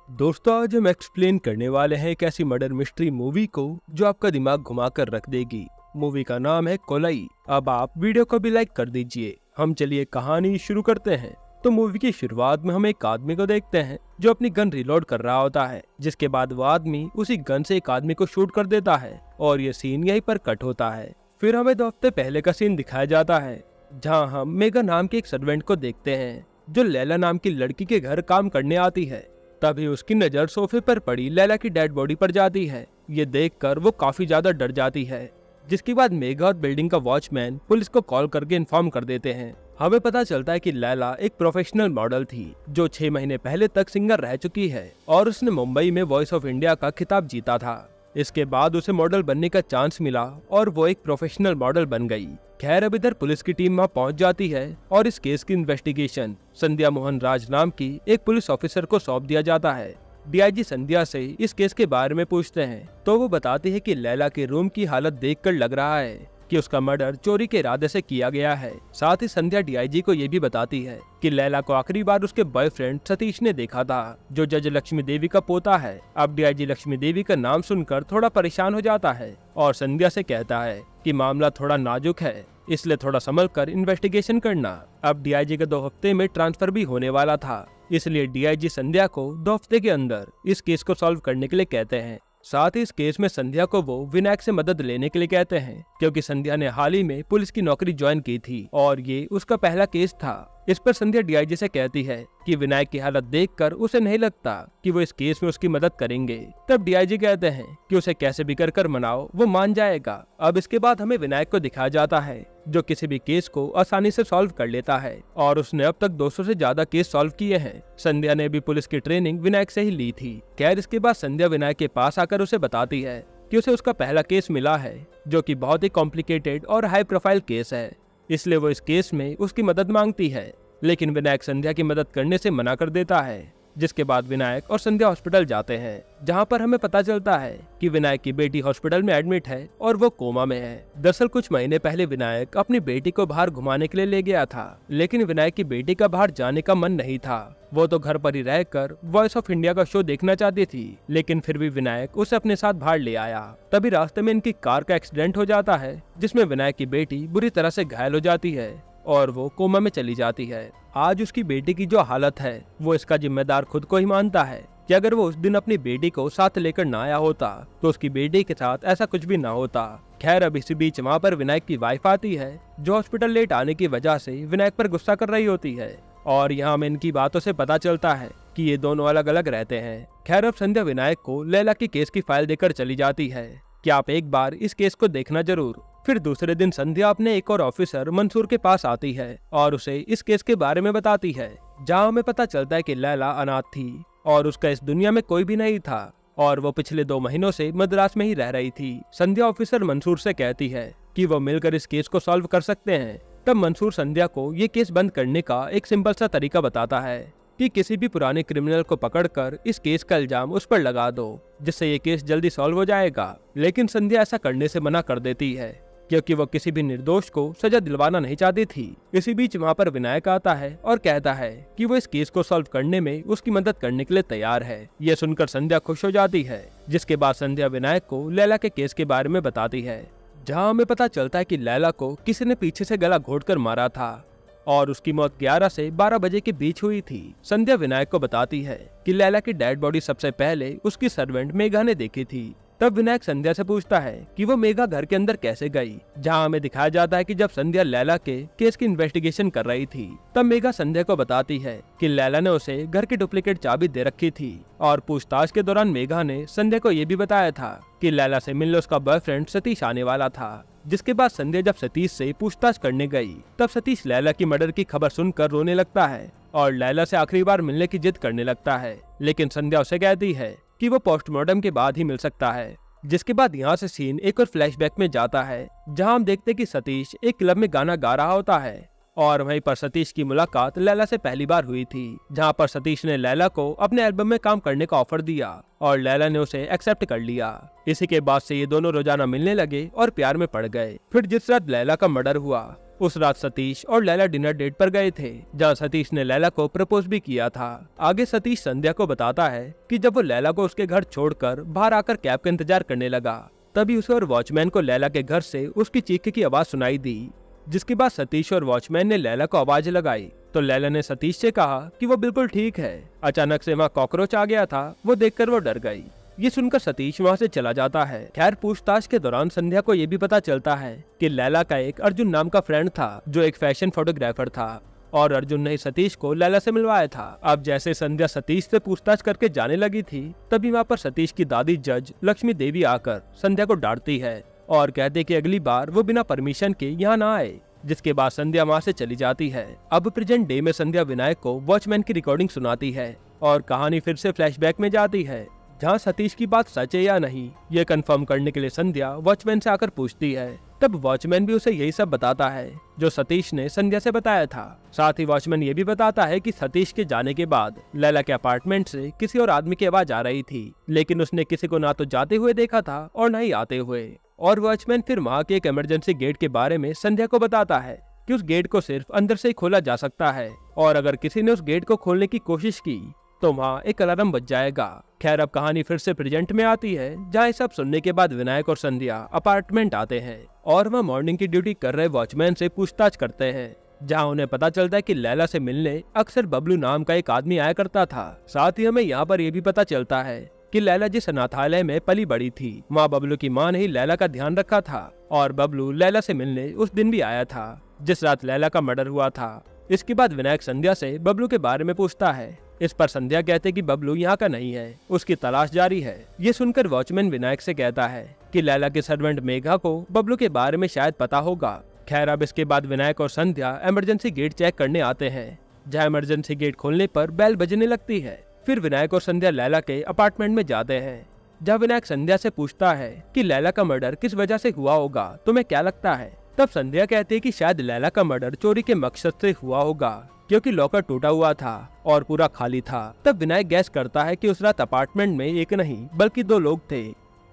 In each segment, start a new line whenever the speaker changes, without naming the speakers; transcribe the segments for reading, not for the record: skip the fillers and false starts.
दोस्तों, आज हम एक्सप्लेन करने वाले हैं एक ऐसी मर्डर मिस्ट्री मूवी को जो आपका दिमाग घुमा कर रख देगी। मूवी का नाम है कोलई। अब आप वीडियो को भी लाइक कर दीजिए। हम चलिए कहानी शुरू करते हैं। तो मूवी की शुरुआत में हम एक आदमी को देखते हैं जो अपनी गन रिलोड कर रहा होता है, जिसके बाद वो आदमी उसी गन से एक आदमी को शूट कर देता है और ये सीन यहीं पर कट होता है। फिर हमें 2 हफ्ते पहले का सीन दिखाया जाता है, जहाँ हम मेगा नाम के एक सर्वेंट को देखते हैं जो लैला नाम की लड़की के घर काम करने आती है। तभी उसकी नजर सोफे पर पड़ी लैला की डेड बॉडी पर जाती है। ये देखकर वो काफी ज्यादा डर जाती है, जिसके बाद मेगा और बिल्डिंग का वॉचमैन पुलिस को कॉल करके इन्फॉर्म कर देते हैं। हमें पता चलता है कि लैला एक प्रोफेशनल मॉडल थी जो 6 महीने पहले तक सिंगर रह चुकी है और उसने मुंबई में वॉइस ऑफ इंडिया का खिताब जीता था। इसके बाद उसे मॉडल बनने का चांस मिला और वो एक प्रोफेशनल मॉडल बन गई। खैर, अब इधर पुलिस की टीम वहाँ पहुँच जाती है और इस केस की इन्वेस्टिगेशन संध्या मोहन राज नाम की एक पुलिस ऑफिसर को सौंप दिया जाता है। डीआईजी संध्या से इस केस के बारे में पूछते हैं तो वो बताती है कि लैला के रूम की हालत देखकर लग रहा है कि उसका मर्डर चोरी के इरादे से किया गया है। साथ ही संध्या डीआईजी को ये भी बताती है कि लैला को आखिरी बार उसके बॉयफ्रेंड सतीश ने देखा था, जो जज लक्ष्मी देवी का पोता है। अब डीआईजी लक्ष्मी देवी का नाम सुनकर थोड़ा परेशान हो जाता है और संध्या से कहता है कि मामला थोड़ा नाजुक है, इसलिए थोड़ा संभल कर इन्वेस्टिगेशन करना। अब डीआईजी के 2 हफ्ते में ट्रांसफर भी होने वाला था, इसलिए डीआईजी संध्या को 2 हफ्ते के अंदर इस केस को सॉल्व करने के लिए कहते हैं। साथ ही इस केस में संध्या को वो विनायक से मदद लेने के लिए कहते हैं, क्योंकि संध्या ने हाल ही में पुलिस की नौकरी ज्वाइन की थी और ये उसका पहला केस था। इस पर संध्या डीआईजी से कहती है कि विनायक की हालत देखकर उसे नहीं लगता कि वो इस केस में उसकी मदद करेंगे। तब डीआईजी कहते हैं कि उसे कैसे भी कर मनाओ, वो मान जाएगा। अब इसके बाद हमें विनायक को दिखाया जाता है जो किसी भी केस को आसानी से सॉल्व कर लेता है और उसने अब तक 200 से ज्यादा केस सॉल्व किए हैं। संध्या ने भी पुलिस की ट्रेनिंग विनायक से ही ली थी। खैर, इसके बाद संध्या विनायक के पास आकर उसे बताती है कि उसे उसका पहला केस मिला है जो कि बहुत ही कॉम्प्लिकेटेड और हाई प्रोफाइल केस है, इसलिए वो इस केस में उसकी मदद मांगती है। लेकिन विनायक संध्या की मदद करने से मना कर देता है, जिसके बाद विनायक और संध्या हॉस्पिटल जाते हैं, जहां पर हमें पता चलता है कि विनायक की बेटी हॉस्पिटल में एडमिट है और वो कोमा में है। दरअसल कुछ महीने पहले विनायक अपनी बेटी को बाहर घुमाने के लिए ले गया था, लेकिन विनायक की बेटी का बाहर जाने का मन नहीं था। वो तो घर पर ही रहकर वॉइस ऑफ इंडिया का शो देखना चाहती थी, लेकिन फिर भी विनायक उसे अपने साथ बाहर ले आया। तभी रास्ते में इनकी कार का एक्सीडेंट हो जाता है, जिसमें विनायक की बेटी बुरी तरह से घायल हो जाती है और वो कोमा में चली जाती है। आज उसकी बेटी की जो हालत है वो इसका जिम्मेदार खुद को ही मानता है कि अगर वो उस दिन अपनी बेटी को साथ लेकर ना आया होता तो उसकी बेटी के साथ ऐसा कुछ भी ना होता। खैर, अब इसी बीच वहाँ पर विनायक की वाइफ आती है जो हॉस्पिटल लेट आने की वजह से विनायक पर गुस्सा कर रही होती है और यहाँ में इनकी बातों से पता चलता है कि ये दोनों अलग अलग रहते हैं। खैर, अब संध्या विनायक को लैला की केस की फाइल देकर चली जाती है कि आप एक बार इस केस को देखना जरूर। फिर दूसरे दिन संध्या अपने एक और ऑफिसर मंसूर के पास आती है और उसे इस केस के बारे में बताती है, जहाँ हमें पता चलता है कि लैला अनाथ थी और उसका इस दुनिया में कोई भी नहीं था और वो पिछले 2 महीनों से मद्रास में ही रह रही थी। संध्या ऑफिसर मंसूर से कहती है कि वो मिलकर इस केस को सॉल्व कर सकते हैं। तब मंसूर संध्या को ये केस बंद करने का एक सिंपल सा तरीका बताता है कि किसी भी पुराने क्रिमिनल को पकड़कर इस केस का इल्जाम उस पर लगा दो, जिससे ये केस जल्दी सॉल्व हो जाएगा। लेकिन संध्या ऐसा करने से मना कर देती है, क्योंकि वो किसी भी निर्दोष को सजा दिलवाना नहीं चाहती थी। इसी बीच वहाँ पर विनायक आता है और कहता है कि वो इस केस को सॉल्व करने में उसकी मदद करने के लिए तैयार है। ये सुनकर संध्या खुश हो जाती है, जिसके बाद संध्या विनायक को लैला के केस के बारे में बताती है, जहाँ हमें पता चलता है कि लैला को किसी ने पीछे से गला घोंटकर मारा था और उसकी मौत 11 से 12 बजे के बीच हुई थी। संध्या विनायक को बताती है कि लैला की डेड बॉडी सबसे पहले उसकी सर्वेंट मेघा ने देखी थी। तब विनायक संध्या से पूछता है कि वो मेघा घर के अंदर कैसे गई, जहाँ हमें दिखाया जाता है कि जब संध्या लैला के केस की इन्वेस्टिगेशन कर रही थी तब मेघा संध्या को बताती है कि लैला ने उसे घर की डुप्लीकेट चाबी दे रखी थी और पूछताछ के दौरान मेघा ने संध्या को ये भी बताया था कि लैला से मिलने उसका बॉयफ्रेंड सतीश आने वाला था। जिसके बाद संध्या जब सतीश से पूछताछ करने गई तब सतीश लैला की मर्डर की खबर सुनकर रोने लगता है और लैला से आखिरी बार मिलने की जिद करने लगता है, लेकिन संध्या उसे कहती है कि वो पोस्टमार्टम के बाद ही मिल सकता है। जिसके बाद यहाँ से सीन एक और फ्लैशबैक में जाता है, जहाँ हम देखते कि सतीश एक क्लब में गाना गा रहा होता है और वहीं पर सतीश की मुलाकात लैला से पहली बार हुई थी, जहाँ पर सतीश ने लैला को अपने एल्बम में काम करने का ऑफर दिया और लैला ने उसे एक्सेप्ट कर लिया। इसी के बाद से ये दोनों रोजाना मिलने लगे और प्यार में पड़ गए। फिर जिस रात लैला का मर्डर हुआ उस रात सतीश और लैला डिनर डेट पर गए थे, जहाँ सतीश ने लैला को प्रपोज भी किया था। आगे सतीश संध्या को बताता है कि जब वो लैला को उसके घर छोड़कर बाहर आकर कैब का इंतजार करने लगा, तभी उसे और वॉचमैन को लैला के घर से उसकी चीख की आवाज सुनाई दी। जिसके बाद सतीश और वॉचमैन ने लैला को आवाज लगाई तो लैला ने सतीश से कहा कि वो बिल्कुल ठीक है। अचानक से वहाँ कॉकरोच आ गया था, वो देखकर वो डर गई। ये सुनकर सतीश वहाँ से चला जाता है। खैर पूछताछ के दौरान संध्या को ये भी पता चलता है कि लैला का एक अर्जुन नाम का फ्रेंड था, जो एक फैशन फोटोग्राफर था, और अर्जुन ने सतीश को लैला से मिलवाया था। अब जैसे संध्या सतीश से पूछताछ करके जाने लगी थी, तभी वहाँ पर सतीश की दादी जज लक्ष्मी देवी आकर संध्या को डांटती है और कहते कि अगली बार वो बिना परमिशन के यहाँ ना आए। जिसके बाद संध्या वहाँ से चली जाती है। अब प्रेजेंट डे में संध्या विनायक को वॉचमैन की रिकॉर्डिंग सुनाती है और कहानी फिर से फ्लैशबैक में जाती है, जहाँ सतीश की बात सच है या नहीं ये कंफर्म करने के लिए संध्या वॉचमैन से आकर पूछती है। तब वॉचमैन भी उसे यही सब बताता है जो सतीश ने संध्या से बताया था। साथ ही वॉचमैन ये भी बताता है कि सतीश के जाने के बाद लैला के अपार्टमेंट से किसी और आदमी की आवाज आ रही थी, लेकिन उसने किसी को ना तो जाते हुए देखा था और न ही आते हुए। और वॉचमैन फिर वहाँ के एक इमरजेंसी गेट के बारे में संध्या को बताता है कि उस गेट को सिर्फ अंदर से ही खोला जा सकता है, और अगर किसी ने उस गेट को खोलने की कोशिश की तो वहाँ एक अलार्म बज जाएगा। खैर अब कहानी फिर से प्रेजेंट में आती है, जहाँ सब सुनने के बाद विनायक और संध्या अपार्टमेंट आते हैं और वह मॉर्निंग की ड्यूटी कर रहे वॉचमैन से पूछताछ करते हैं, जहाँ उन्हें पता चलता है कि लैला से मिलने अक्सर बबलू नाम का एक आदमी आया करता था। साथ ही हमें यहाँ पर यह भी पता चलता है कि लैला जिस अनाथालय में पली बड़ी थी, वहाँ बबलू की माँ ने ही लैला का ध्यान रखा था, और बबलू लैला से मिलने उस दिन भी आया था जिस रात लैला का मर्डर हुआ था। इसके बाद विनायक संध्या से बबलू के बारे में पूछता है। इस पर संध्या कहते कि बबलू यहाँ का नहीं है, उसकी तलाश जारी है। ये सुनकर वॉचमैन विनायक से कहता है कि लैला के सर्वेंट मेघा को बबलू के बारे में शायद पता होगा। खैर अब इसके बाद विनायक और संध्या इमरजेंसी गेट चेक करने आते हैं, जहाँ इमरजेंसी गेट खोलने पर बेल बजने लगती है। फिर विनायक और संध्या लैला के अपार्टमेंट में जाते हैं, जहाँ विनायक संध्या से पूछता है कि लैला का मर्डर किस वजह से हुआ होगा, तुम्हें क्या लगता है। तब संध्या कहती है कि शायद लैला का मर्डर चोरी के मकसद से हुआ होगा, क्योंकि लॉकर टूटा हुआ था और पूरा खाली था। तब विनायक गैस करता है कि उस रात अपार्टमेंट में एक नहीं बल्कि दो लोग थे,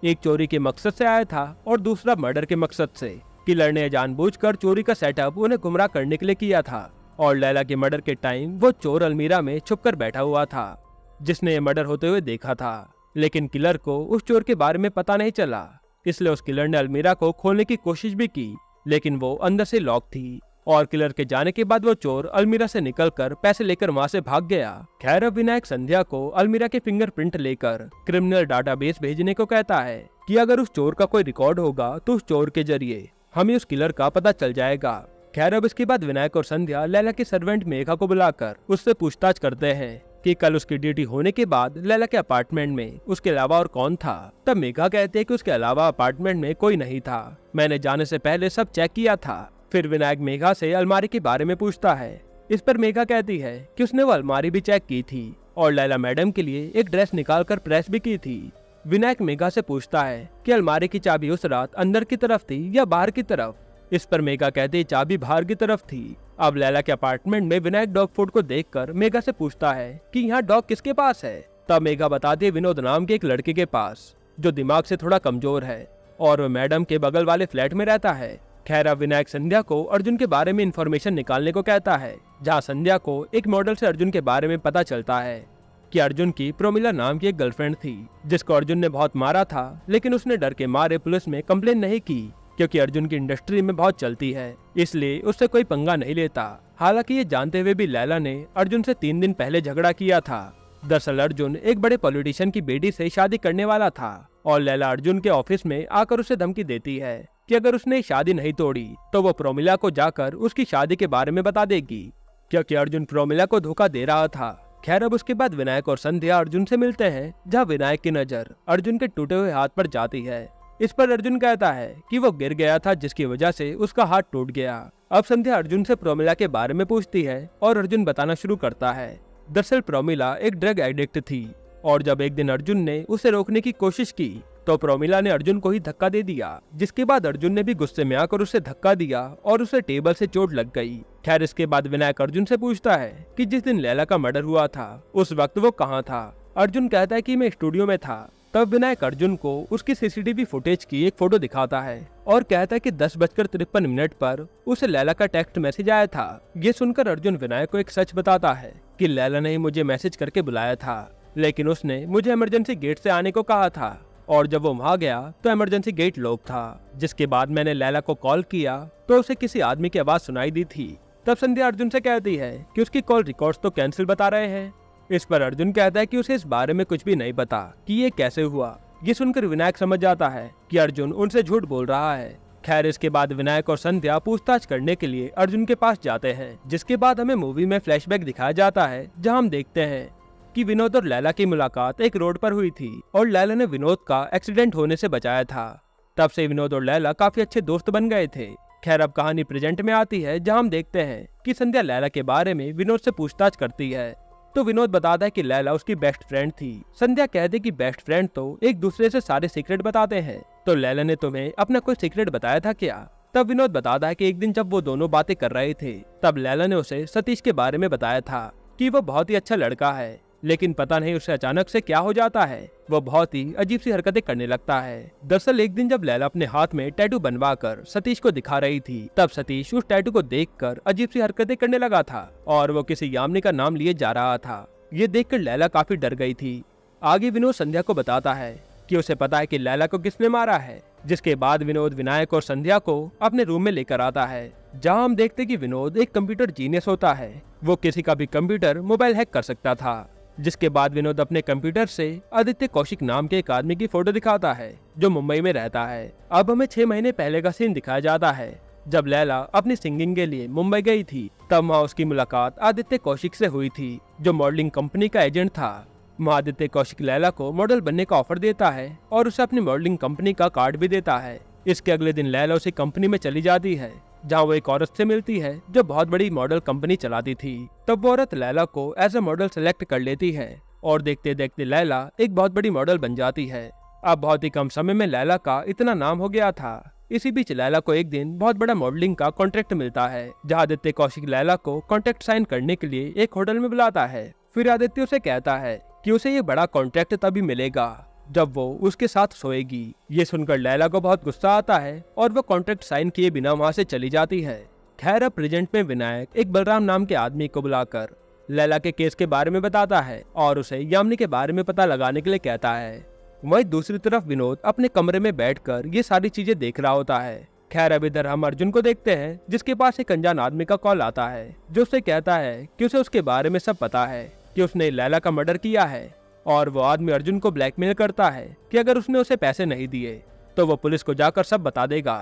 एक चोरी के मकसद से आया था और दूसरा मर्डर के मकसद से। किलर ने जानबूझकर चोरी का सेटअप उन्हें गुमराह करने के लिए किया था, और लैला के मर्डर के टाइम वो चोर अलमीरा में छुपकर बैठा हुआ था, जिसने ये मर्डर होते हुए देखा था। लेकिन किलर को उस चोर के बारे में पता नहीं चला, इसलिए उस किलर ने अलमीरा को खोलने की कोशिश भी की, लेकिन वो अंदर से लॉक थी, और किलर के जाने के बाद वो चोर अलमीरा से निकलकर पैसे लेकर वहाँ से भाग गया। खैर अब विनायक संध्या को अलमीरा के फिंगरप्रिंट लेकर क्रिमिनल डाटाबेस भेजने को कहता है कि अगर उस चोर का कोई रिकॉर्ड होगा तो उस चोर के जरिए हमें उस किलर का पता चल जाएगा। खैर अब इसके बाद विनायक और संध्या लैला की सर्वेंट मेघा को बुलाकर उससे पूछताछ करते हैं कि कल उसकी ड्यूटी होने के बाद लैला के अपार्टमेंट में उसके अलावा और कौन था। तब मेघा कहते हैं कि उसके अलावा अपार्टमेंट में कोई नहीं था, मैंने जाने से पहले सब चेक किया था। फिर विनायक मेघा से अलमारी के बारे में पूछता है। इस पर मेघा कहती है कि उसने वो अलमारी भी चेक की थी और लैला मैडम के लिए एक ड्रेस निकालकर प्रेस भी की थी। विनायक मेघा से पूछता है कि अलमारी की चाबी उस रात अंदर की तरफ थी या बाहर की तरफ। इस पर मेघा कहती चाबी बाहर की तरफ थी। अब लैला के अपार्टमेंट में विनायक डॉग फूड को देखकर मेघा से पूछता है कि यहाँ डॉग किसके पास है। तब मेघा बताती है विनोद नाम के एक लड़के के पास, जो दिमाग से थोड़ा कमजोर है और वो मैडम के बगल वाले फ्लैट में रहता है। खैर अब विनायक संध्या को अर्जुन के बारे में इंफॉर्मेशन निकालने को कहता है, जहाँ संध्या को एक मॉडल से अर्जुन के बारे में पता चलता है कि अर्जुन की प्रोमिला नाम की एक गर्लफ्रेंड थी, जिसको अर्जुन ने बहुत मारा था, लेकिन उसने डर के मारे पुलिस में कंप्लेन नहीं की, क्योंकि अर्जुन की इंडस्ट्री में बहुत चलती है, इसलिए उससे कोई पंगा नहीं लेता। हालांकि ये जानते हुए भी लैला ने अर्जुन से 3 दिन पहले झगड़ा किया था। दरअसल अर्जुन एक बड़े पॉलिटिशियन की बेटी से शादी करने वाला था, और लैला अर्जुन के ऑफिस में आकर उसे धमकी देती है कि अगर उसने शादी नहीं तोड़ी तो वो प्रोमिला को जाकर उसकी शादी के बारे में बता देगी, क्योंकि अर्जुन प्रोमिला को धोखा दे रहा था। खैर अब उसके बाद विनायक और संध्या अर्जुन से मिलते हैं, जहाँ विनायक की नजर अर्जुन के टूटे हुए हाथ पर जाती है। इस पर अर्जुन कहता है कि वो गिर गया था, जिसकी वजह से उसका हाथ टूट गया। अब संध्या अर्जुन से प्रोमिला के बारे में पूछती है और अर्जुन बताना शुरू करता है। दरअसल प्रोमिला एक ड्रग एडिक्ट थी, और जब एक दिन अर्जुन ने उसे रोकने की कोशिश की तो प्रोमिला ने अर्जुन को ही धक्का दे दिया, जिसके बाद अर्जुन ने भी गुस्से में आकर उसे धक्का दिया और उसे टेबल से चोट लग गई। खैर इसके बाद विनायक अर्जुन से पूछता है कि जिस दिन लैला का मर्डर हुआ था उस वक्त वो कहाँ था। अर्जुन कहता है कि मैं स्टूडियो में था, तब विनायक अर्जुन को उसकी सीसीटीवी फुटेज की एक फोटो दिखाता है और कहता है कि 10:53 पर उसे लैला का टेक्स्ट मैसेज आया था। ये सुनकर अर्जुन विनायक को एक सच बताता है कि लैला ने ही मुझे मैसेज करके बुलाया था, लेकिन उसने मुझे इमरजेंसी गेट से आने को कहा था और जब वो वहाँ गया तो इमरजेंसी गेट लॉक था। जिसके बाद मैंने लैला को कॉल किया तो उसे किसी आदमी की आवाज सुनाई दी थी। तब संध्या अर्जुन से कहती है कि उसकी कॉल रिकॉर्ड्स तो कैंसिल बता रहे हैं। इस पर अर्जुन कहता है कि उसे इस बारे में कुछ भी नहीं पता कि ये कैसे हुआ। ये सुनकर विनायक समझ जाता है कि अर्जुन उनसे झूठ बोल रहा है। खैर इसके बाद विनायक और संध्या पूछताछ करने के लिए अर्जुन के पास जाते हैं, जिसके बाद हमें मूवी में फ्लैशबैक दिखाया जाता है जहां हम देखते हैं कि विनोद और लैला की मुलाकात एक रोड पर हुई थी और लैला ने विनोद का एक्सीडेंट होने से बचाया था। तब से विनोद और लैला काफी अच्छे दोस्त बन गए थे। खैर अब कहानी प्रेजेंट में आती है जहां हम देखते हैं कि संध्या लैला के बारे में विनोद से पूछताछ करती है तो विनोद बताता है कि लैला उसकी बेस्ट फ्रेंड थी। संध्या कहती कि बेस्ट फ्रेंड तो एक दूसरे से सारे सीक्रेट बताते हैं, तो लैला ने तुम्हें अपना कोई सीक्रेट बताया था क्या? तब विनोद बताता है कि एक दिन जब वो दोनों बातें कर रहे थे तब लैला ने उसे सतीश के बारे में बताया था कि वो बहुत ही अच्छा लड़का है, लेकिन पता नहीं उसे अचानक से क्या हो जाता है, वो बहुत ही अजीब सी हरकतें करने लगता है। दरअसल एक दिन जब लैला अपने हाथ में टैटू बनवा कर सतीश को दिखा रही थी तब सतीश उस टैटू को देखकर अजीब सी हरकतें करने लगा था और वो किसी यामिनी का नाम लिए जा रहा था। ये देखकर लैला काफी डर गई थी। आगे विनोद संध्या को बताता है कि उसे पता है कि लैला को किसने मारा है, जिसके बाद विनोद विनायक और संध्या को अपने रूम में लेकर आता है जहां हम देखते कि विनोद एक कंप्यूटर जीनियस होता है। वो किसी का भी कंप्यूटर मोबाइल हैक कर सकता था। जिसके बाद विनोद अपने कंप्यूटर से आदित्य कौशिक नाम के एक आदमी की फोटो दिखाता है जो मुंबई में रहता है। अब हमें 6 महीने पहले का सीन दिखाया जाता है जब लैला अपनी सिंगिंग के लिए मुंबई गई थी। तब वहाँ उसकी मुलाकात आदित्य कौशिक से हुई थी जो मॉडलिंग कंपनी का एजेंट था। वहाँ आदित्य कौशिक लैला को मॉडल बनने का ऑफर देता है और उसे अपनी मॉडलिंग कंपनी का कार्ड भी देता है। इसके अगले दिन लैला उसी कंपनी में चली जाती है जहाँ वो एक औरत से मिलती है जो बहुत बड़ी मॉडल कंपनी चलाती थी। तब वो औरत लैला को एज ए मॉडल सेलेक्ट कर लेती है और देखते देखते लैला एक बहुत बड़ी मॉडल बन जाती है। अब बहुत ही कम समय में लैला का इतना नाम हो गया था। इसी बीच लैला को एक दिन बहुत बड़ा मॉडलिंग का कॉन्ट्रैक्ट मिलता है जहाँ आदित्य कौशिक लैला को कॉन्ट्रैक्ट साइन करने के लिए एक होटल में बुलाता है। फिर आदित्य उसे कहता है कि उसे ये बड़ा कॉन्ट्रैक्ट तभी मिलेगा जब वो उसके साथ सोएगी। ये सुनकर लैला को बहुत गुस्सा आता है और वो कॉन्ट्रैक्ट साइन किए बिना वहाँ से चली जाती है। खैर अब प्रेजेंट में विनायक एक बलराम नाम के आदमी को बुलाकर लैला के केस के बारे में बताता है और उसे यामिनी के बारे में पता लगाने के लिए कहता है। वहीं दूसरी तरफ विनोद अपने कमरे में बैठकर ये सारी चीजें देख रहा होता है। खैर अब इधर हम अर्जुन को देखते हैं जिसके पास एक अनजान आदमी का कॉल आता है जो उसे कहता है कि उसे उसके बारे में सब पता है कि उसने लैला का मर्डर किया है और वो आदमी अर्जुन को ब्लैकमेल करता है कि अगर उसने उसे पैसे नहीं दिए तो वो पुलिस को जाकर सब बता देगा।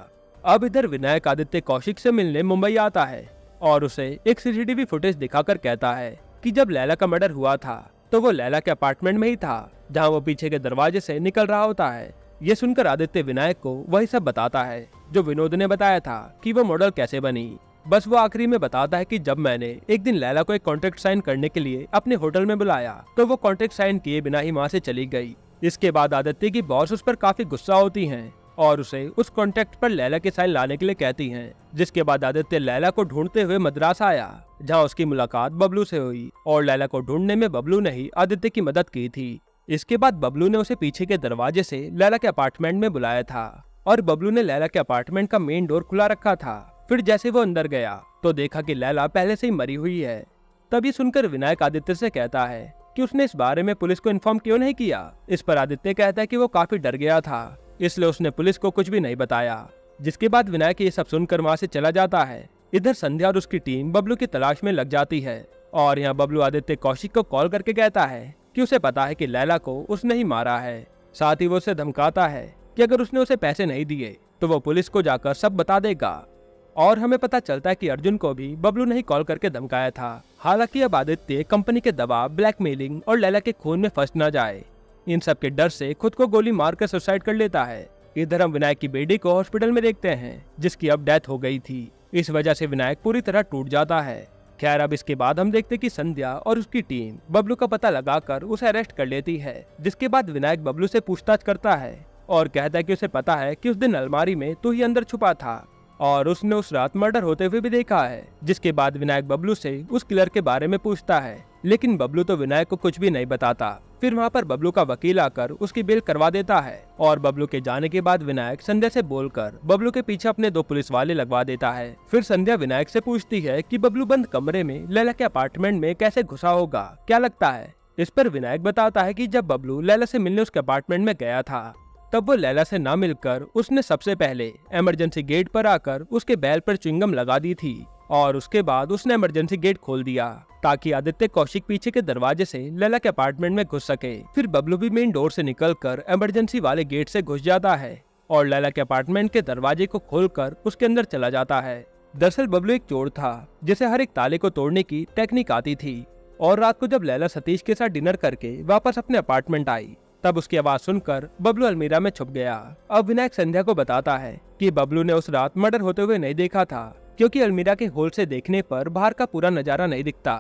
अब इधर विनायक आदित्य कौशिक से मिलने मुंबई आता है और उसे एक सीसीटीवी फुटेज दिखाकर कहता है कि जब लैला का मर्डर हुआ था तो वो लैला के अपार्टमेंट में ही था जहाँ वो पीछे के दरवाजे से निकल रहा होता है। ये सुनकर आदित्य विनायक को वही सब बताता है जो विनोद ने बताया था कि वो मॉडल कैसे बनी। बस वो आखिरी में बताता है कि जब मैंने एक दिन लैला को एक कॉन्ट्रैक्ट साइन करने के लिए अपने होटल में बुलाया तो वो कॉन्ट्रैक्ट साइन किए बिना ही वहाँ से चली गई। इसके बाद आदित्य की बॉस उस पर काफी गुस्सा होती हैं और उसे उस कॉन्ट्रैक्ट पर लैला के साइन लाने के लिए कहती हैं। जिसके बाद आदित्य लैला को ढूंढते हुए मद्रास आया जहाँ उसकी मुलाकात बबलू से हुई और लैला को ढूंढने में बबलू ने ही आदित्य की मदद की थी। इसके बाद बबलू ने उसे पीछे के दरवाजे से लैला के अपार्टमेंट में बुलाया था और बबलू ने लैला के अपार्टमेंट का मेन डोर खुला रखा था। फिर जैसे वो अंदर गया तो देखा कि लैला पहले से ही मरी हुई है। तभी सुनकर विनायक आदित्य से कहता है कि उसने इस बारे में पुलिस को इन्फॉर्म क्यों नहीं किया। इस पर आदित्य कहता है कि वो काफी डर गया था इसलिए उसने पुलिस को कुछ भी नहीं बताया। जिसके बाद विनायक ये सब सुनकर वहाँ से चला जाता है। इधर संध्या और उसकी टीम बबलू की तलाश में लग जाती है और यहाँ बबलू आदित्य कौशिक को कॉल करके कहता है कि उसे पता है कि लैला को उसने ही मारा है। साथ ही वो उसे धमकाता है कि अगर उसने उसे पैसे नहीं दिए तो वो पुलिस को जाकर सब बता देगा। और हमें पता चलता है कि अर्जुन को भी बबलू ने ही कॉल करके धमकाया था। हालांकि अब आदित्य कंपनी के दबाव, ब्लैकमेलिंग और लैला के खून में फंस न जाए, इन सब के डर से खुद को गोली मारकर सुसाइड कर लेता है। इधर हम विनायक की बेटी को हॉस्पिटल में देखते हैं जिसकी अब डेथ हो गई थी। इस वजह से विनायक पूरी तरह टूट जाता है। खैर अब इसके बाद हम देखते कि संध्या और उसकी टीम बबलू का पता लगाकर उसे अरेस्ट कर लेती है। जिसके बाद विनायक बबलू से पूछताछ करता है और कहता है कि उसे पता है कि उस दिन अलमारी में तू ही अंदर छुपा था और उसने उस रात मर्डर होते हुए भी देखा है। जिसके बाद विनायक बबलू से उस किलर के बारे में पूछता है लेकिन बबलू तो विनायक को कुछ भी नहीं बताता। फिर वहाँ पर बबलू का वकील आकर उसकी बेल करवा देता है और बबलू के जाने के बाद विनायक संध्या से बोलकर बबलू के पीछे अपने 2 पुलिस वाले लगवा देता है। फिर संध्या विनायक से पूछती है कि बबलू बंद कमरे में लैला के अपार्टमेंट में कैसे घुसा होगा, क्या लगता है। इस पर विनायक बताता है कि जब बबलू लैला से मिलने उसके अपार्टमेंट में गया था तब वो लैला से ना मिलकर उसने सबसे पहले इमरजेंसी गेट पर आकर उसके बैल पर च्युइंगम लगा दी थी और उसके बाद उसने इमरजेंसी गेट खोल दिया ताकि आदित्य कौशिक पीछे के दरवाजे से लैला के अपार्टमेंट में घुस सके। फिर बबलू भी मेन डोर से निकलकर इमरजेंसी वाले गेट से घुस जाता है और लैला के अपार्टमेंट के दरवाजे को खोलकर उसके अंदर चला जाता है। दरअसल बबलू एक चोर था जिसे हर एक ताले को तोड़ने की टेक्निक आती थी और रात को जब लैला सतीश के साथ डिनर करके वापस अपने अपार्टमेंट आई तब उसकी आवाज सुनकर बबलू अलमीरा में छुप गया। अब विनायक संध्या को बताता है कि बबलू ने उस रात मर्डर होते हुए नहीं देखा था क्योंकि अलमीरा के होल से देखने पर बाहर का पूरा नजारा नहीं दिखता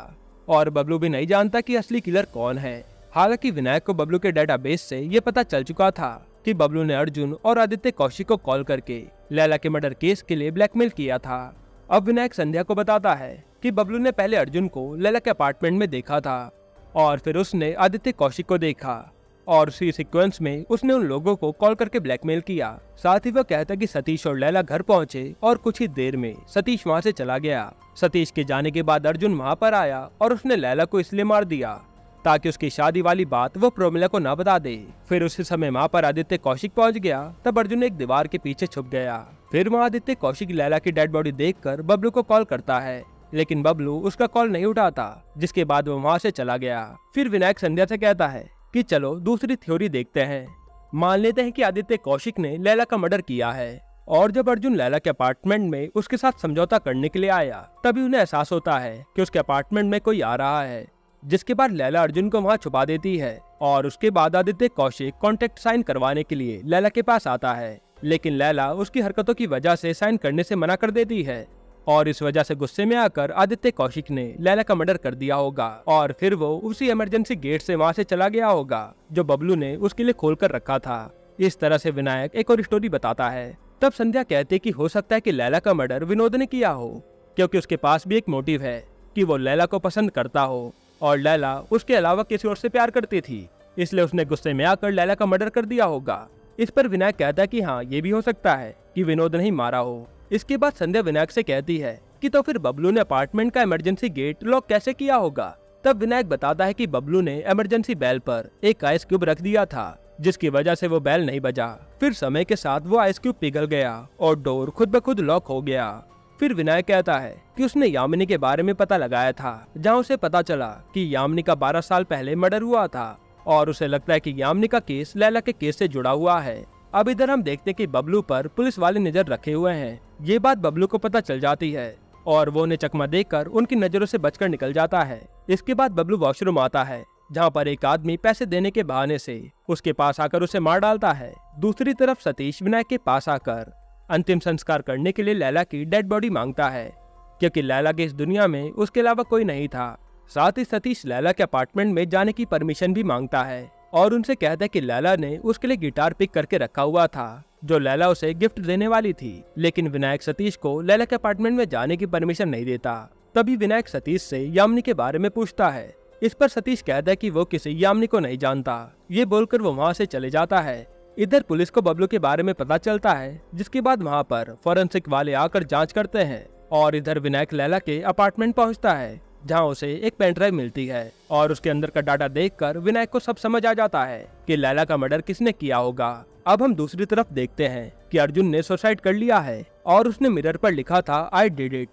और बबलू भी नहीं जानता कि असली किलर कौन है। हालांकि विनायक को बबलू के डेटाबेस से ये पता चल चुका था कि बबलू ने अर्जुन और आदित्य कौशिक को कॉल करके लैला के मर्डर केस के लिए ब्लैकमेल किया था। अब विनायक संध्या को बताता है कि बबलू ने पहले अर्जुन को लैला के अपार्टमेंट में देखा था और फिर उसने आदित्य कौशिक को देखा और उसी सीक्वेंस में उसने उन लोगों को कॉल करके ब्लैकमेल किया। साथ ही वो कहता कि सतीश और लैला घर पहुंचे और कुछ ही देर में सतीश वहां से चला गया। सतीश के जाने के बाद अर्जुन वहां पर आया और उसने लैला को इसलिए मार दिया ताकि उसकी शादी वाली बात वो प्रोमिला को ना बता दे। फिर उसी समय वहां पर आदित्य कौशिक पहुंच गया तब अर्जुन एक दीवार के पीछे छुप गया। फिर वहाँ आदित्य कौशिक लैला की डेड बॉडी देखकर बबलू को कॉल करता है लेकिन बबलू उसका कॉल नहीं उठाता, जिसके बाद वो वहाँ से चला गया। फिर विनायक संध्या से कहता है कि चलो दूसरी थ्योरी देखते हैं। मान लेते हैं कि आदित्य कौशिक ने लैला का मर्डर किया है और जब अर्जुन लैला के अपार्टमेंट में उसके साथ समझौता करने के लिए आया तभी उन्हें एहसास होता है कि उसके अपार्टमेंट में कोई आ रहा है, जिसके बाद लैला अर्जुन को वहां छुपा देती है और उसके बाद आदित्य कौशिक कॉन्ट्रैक्ट साइन करवाने के लिए लैला के पास आता है लेकिन लैला उसकी हरकतों की वजह से साइन करने से मना कर देती है और इस वजह से गुस्से में आकर आदित्य कौशिक ने लैला का मर्डर कर दिया होगा और फिर वो उसी इमरजेंसी गेट से वहां से चला गया होगा जो बबलू ने उसके लिए खोल कर रखा था। इस तरह से विनायक एक और स्टोरी बताता है। तब संध्या कहते कि हो सकता है कि लैला का मर्डर विनोद ने किया हो क्योंकि उसके पास भी एक मोटिव है कि वो लैला को पसंद करता हो और लैला उसके अलावा किसी और से प्यार करती थी, इसलिए उसने गुस्से में आकर लैला का मर्डर कर दिया होगा। इस पर विनायक कहता है कि हाँ, ये भी हो सकता है कि विनोद ने ही मारा हो। इसके बाद संध्या विनायक से कहती है कि तो फिर बबलू ने अपार्टमेंट का इमरजेंसी गेट लॉक कैसे किया होगा। तब विनायक बताता है कि बबलू ने इमरजेंसी बेल पर एक आइस क्यूब रख दिया था जिसकी वजह से वो बेल नहीं बजा। फिर समय के साथ वो आइस क्यूब पिघल गया और डोर खुद ब खुद लॉक हो गया। फिर विनायक कहता है कि उसने यामिनी के बारे में पता लगाया था जहाँ उसे पता चला कि यामिनी का 12 साल पहले मर्डर हुआ था और उसे लगता है कि यामिनी का केस लैला के केस से जुड़ा हुआ है। अब इधर हम देखते कि बबलू पर पुलिस वाले नजर रखे हुए हैं। ये बात बबलू को पता चल जाती है और वो उन्हें चकमा देकर उनकी नजरों से बचकर निकल जाता है। इसके बाद बबलू वॉशरूम आता है जहाँ पर एक आदमी पैसे देने के बहाने से उसके पास आकर उसे मार डालता है। दूसरी तरफ सतीश विनायक के पास आकर अंतिम संस्कार करने के लिए लैला की डेड बॉडी मांगता है क्योंकि लैला की इस दुनिया में उसके अलावा कोई नहीं था। साथ ही सतीश लैला के अपार्टमेंट में जाने की परमिशन भी मांगता है और उनसे कहता है कि लैला ने उसके लिए गिटार पिक करके रखा हुआ था जो लैला उसे गिफ्ट देने वाली थी, लेकिन विनायक सतीश को लैला के अपार्टमेंट में जाने की परमिशन नहीं देता। तभी विनायक सतीश से यामिनी के बारे में पूछता है। इस पर सतीश कहता है कि वो किसी यामिनी को नहीं जानता। ये बोलकर वो वहाँ से चले जाता है। इधर पुलिस को बबलू के बारे में पता चलता है, जिसके बाद वहाँ पर फॉरेंसिक वाले आकर जाँच करते हैं और इधर विनायक लैला के अपार्टमेंट पहुँचता है जहाँ उसे एक पेन ड्राइव मिलती है और उसके अंदर का डाटा देखकर विनायक को सब समझ आ जाता है कि लैला का मर्डर किसने किया होगा। अब हम दूसरी तरफ देखते हैं कि अर्जुन ने सुसाइड कर लिया है और उसने मिरर पर लिखा था आई डिड इट,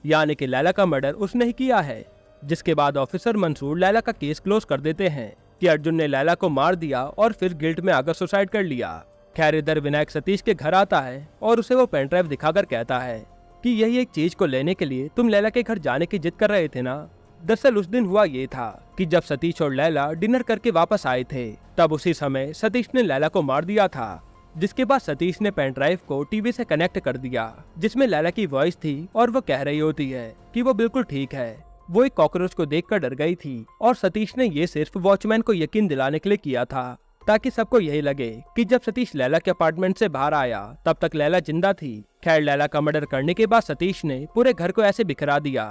यानी कि लैला का मर्डर उसने ही किया है। जिसके बाद ऑफिसर मंसूर लैला का केस क्लोज कर देते हैं कि अर्जुन ने लैला को मार दिया और फिर गिल्ट में आकर सुसाइड कर लिया। खैर इधर विनायक सतीश के घर आता है और उसे वो पेन ड्राइव दिखाकर कहता है कि यही एक चीज को लेने के लिए तुम लैला के घर जाने की जिद कर रहे थे ना। दरअसल उस दिन हुआ ये था कि जब सतीश और लैला डिनर करके वापस आए थे तब उसी समय सतीश ने लैला को मार दिया था। जिसके बाद सतीश ने पेन ड्राइव को टीवी से कनेक्ट कर दिया जिसमें लैला की वॉइस थी और वो कह रही होती है कि वो बिल्कुल ठीक है। वो एक कॉकरोच को देखकर डर गई थी और सतीश ने ये सिर्फ वॉचमैन को यकीन दिलाने के लिए किया था ताकि सबको यही लगे कि जब सतीश लैला के अपार्टमेंट से बाहर आया तब तक लैला जिंदा थी। खैर लैला का मर्डर करने के बाद सतीश ने पूरे घर को ऐसे बिखरा दिया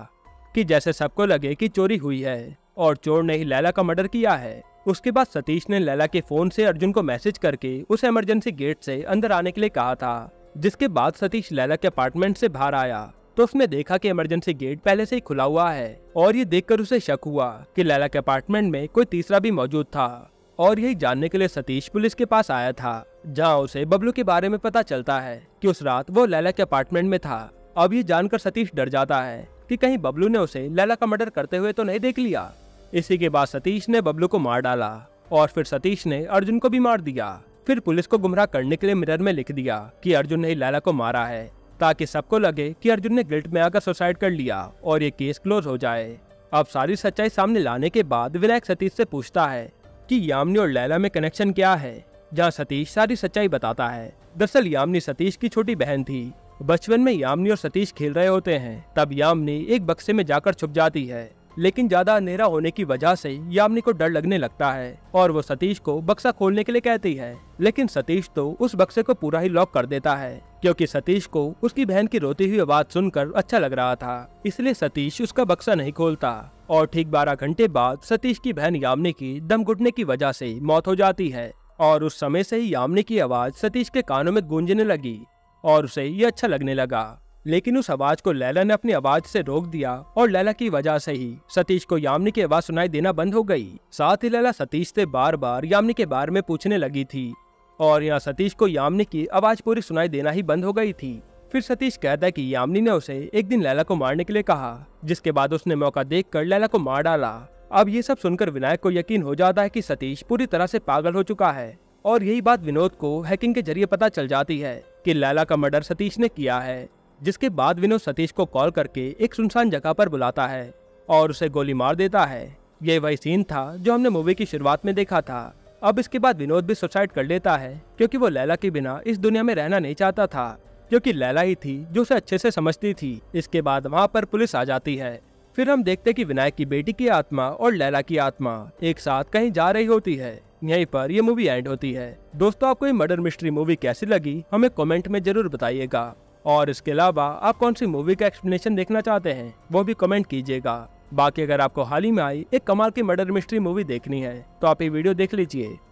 कि जैसे सबको लगे कि चोरी हुई है और चोर ने ही लैला का मर्डर किया है। उसके बाद सतीश ने लैला के फोन से अर्जुन को मैसेज करके उसे इमरजेंसी गेट से अंदर आने के लिए कहा था। जिसके बाद सतीश लैला के अपार्टमेंट से बाहर आया तो उसने देखा कि इमरजेंसी गेट पहले से ही खुला हुआ है और ये देखकर उसे शक हुआ कि लैला के अपार्टमेंट में कोई तीसरा भी मौजूद था। और यही जानने के लिए सतीश पुलिस के पास आया था, जहां उसे बबलू के बारे में पता चलता है कि उस रात वो लैला के अपार्टमेंट में था। अब ये जानकर सतीश डर जाता है कि कहीं बबलू ने उसे लैला का मर्डर करते हुए तो नहीं देख लिया। इसी के बाद सतीश ने बबलू को मार डाला और फिर सतीश ने अर्जुन को भी मार दिया। फिर पुलिस को गुमराह करने के लिए मिरर में लिख दिया कि अर्जुन ने लैला को मारा है, ताकि सबको लगे कि अर्जुन ने गिल्ट में आकर सुसाइड कर लिया और ये केस क्लोज हो जाए। अब सारी सच्चाई सामने लाने के बाद विनायक सतीश से पूछता है कि यामिनी और लैला में कनेक्शन क्या है, जहाँ सतीश सारी सच्चाई बताता है। दरअसल यामिनी सतीश की छोटी बहन थी। बचपन में यामिनी और सतीश खेल रहे होते हैं, तब यामिनी एक बक्से में जाकर छुप जाती है, लेकिन ज्यादा अंधेरा होने की वजह से यामिनी को डर लगने लगता है और वो सतीश को बक्सा खोलने के लिए कहती है। लेकिन सतीश तो उस बक्से को पूरा ही लॉक कर देता है, क्योंकि सतीश को उसकी बहन की रोती हुई आवाज सुनकर अच्छा लग रहा था, इसलिए सतीश उसका बक्सा नहीं खोलता। और ठीक 12 घंटे बाद सतीश की बहन यामिनी की दम घुटने की वजह से मौत हो जाती है और उस समय से ही यामिनी की आवाज सतीश के कानों में गूंजने लगी और उसे ये अच्छा लगने लगा। लेकिन उस आवाज को लैला ने अपनी आवाज से रोक दिया और लैला की वजह से ही सतीश को यामिनी की आवाज सुनाई देना बंद हो गई। साथ ही लैला सतीश से बार बार यामिनी के बारे में पूछने लगी थी और यहाँ सतीश को यामिनी की आवाज पूरी सुनाई देना ही बंद हो गई थी। फिर सतीश कहता है कि यामिनी ने उसे एक दिन लैला को मारने के लिए कहा, जिसके बाद उसने मौका देखकर लैला को मार डाला। अब ये सब सुनकर विनायक को यकीन हो जाता है कि सतीश पूरी तरह से पागल हो चुका है और यही बात विनोद को हैकिंग के जरिए पता चल जाती है कि लैला का मर्डर सतीश ने किया है। जिसके बाद विनोद सतीश को कॉल करके एक सुनसान जगह पर बुलाता है और उसे गोली मार देता है। ये वही सीन था जो हमने मूवी की शुरुआत में देखा था। अब इसके बाद विनोद भी सुसाइड कर लेता है, क्योंकि वो लैला के बिना इस दुनिया में रहना नहीं चाहता था, क्योंकि लैला ही थी जो उसे अच्छे से समझती थी। इसके बाद वहाँ पर पुलिस आ जाती है। फिर हम देखते कि विनायक की बेटी की आत्मा और लैला की आत्मा एक साथ कहीं जा रही होती है। यहीं पर ये मूवी एंड होती है। दोस्तों, आपको ये मर्डर मिस्ट्री मूवी कैसी लगी हमें कमेंट में जरूर बताइएगा। और इसके अलावा आप कौन सी मूवी का एक्सप्लेनेशन देखना चाहते हैं वो भी कमेंट कीजिएगा। बाकी अगर आपको हाल ही में आई एक कमाल की मर्डर मिस्ट्री मूवी देखनी है तो आप ये वीडियो देख लीजिए।